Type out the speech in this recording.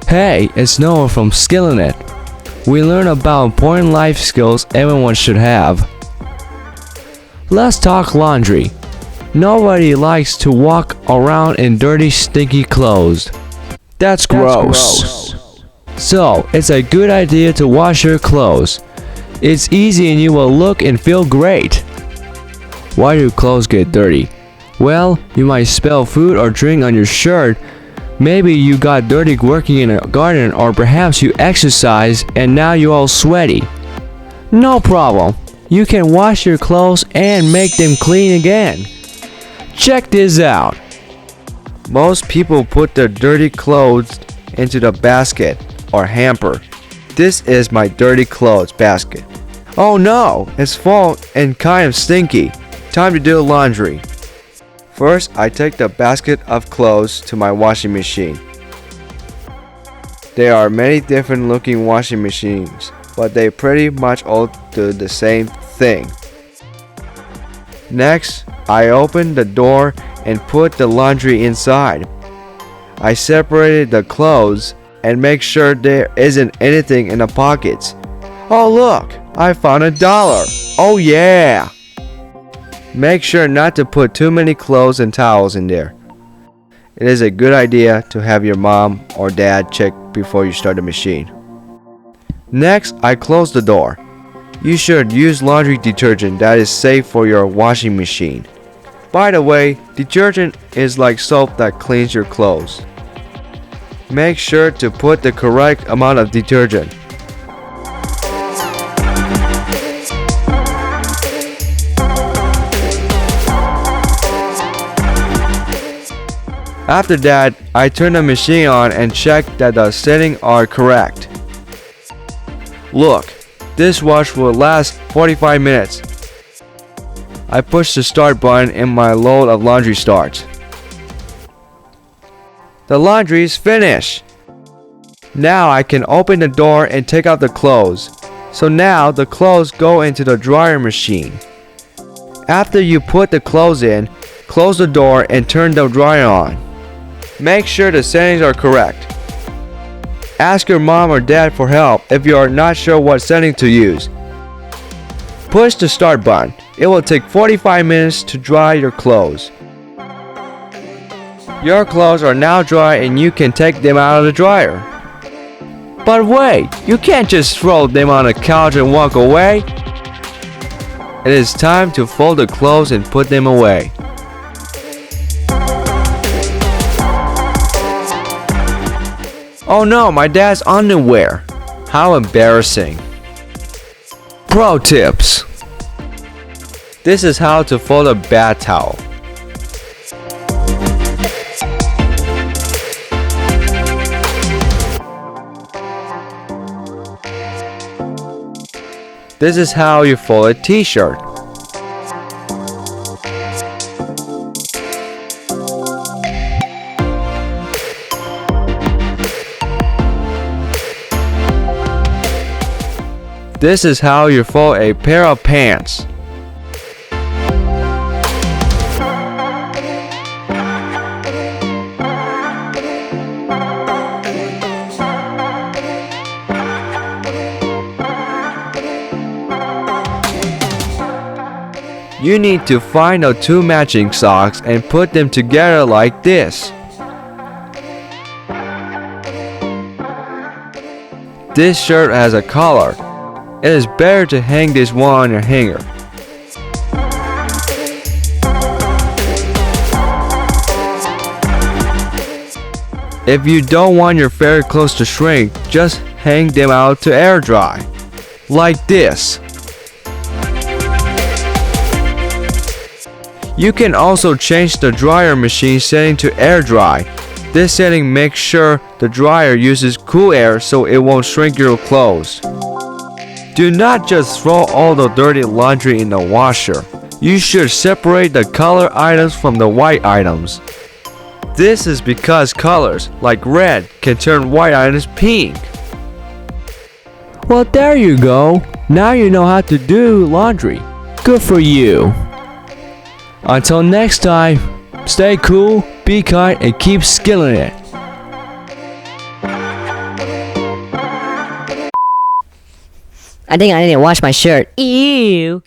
Hey, it's Noah from Skillin It. We learn about important life skills everyone should have. Let's talk laundry. Nobody likes to walk around in dirty, stinky clothes. That's gross. So, it's a good idea to wash your clothes. It's easy and you will look and feel great. Why do clothes get dirty? Well, you might spill food or drink on your shirt. Maybe you got dirty working in a garden, or perhaps you exercise and now you're all sweaty. No problem. You can wash your clothes and make them clean again. Check this out. Most people put their dirty clothes into the basket or hamper. This is my dirty clothes basket. Oh no, it's full and kind of stinky. Time to do laundry. First, I take the basket of clothes to my washing machine. There are many different looking washing machines, but they pretty much all do the same thing. Next, I open the door and put the laundry inside. I separated the clothes and make sure there isn't anything in the pockets. Oh look, I found $1. Oh yeah! Make sure not to put too many clothes and towels in there. It is a good idea to have your mom or dad check before you start the machine. Next, I close the door. You should use laundry detergent that is safe for your washing machine. By the way, detergent is like soap that cleans your clothes. Make sure to put the correct amount of detergent. After that, I turn the machine on and check that the settings are correct. Look, this wash will last 45 minutes. I push the start button and my load of laundry starts. The laundry is finished. Now I can open the door and take out the clothes. So now the clothes go into the dryer machine. After you put the clothes in, close the door and turn the dryer on. Make sure the settings are correct. Ask your mom or dad for help if you are not sure what setting to use. Push the start button. It will take 45 minutes to dry your clothes. Your clothes are now dry and you can take them out of the dryer. But wait, you can't just throw them on the couch and walk away. It is time to fold the clothes and put them away. Oh no, my dad's underwear. How embarrassing. Pro tips. This is how to fold a bath towel. This is how you fold a t-shirt. This is how you fold a pair of pants. You need to find the two matching socks and put them together like this. This shirt has a collar. It is better to hang this one on your hanger. If you don't want your favorite clothes to shrink, just hang them out to air dry. Like this. You can also change the dryer machine setting to air dry. This setting makes sure the dryer uses cool air so it won't shrink your clothes. Do not just throw all the dirty laundry in the washer. You should separate the color items from the white items. This is because colors, like red, can turn white items pink. Well, there you go. Now you know how to do laundry. Good for you. Until next time, stay cool, be kind, and keep skilling it. I think I need to wash my shirt. Ew.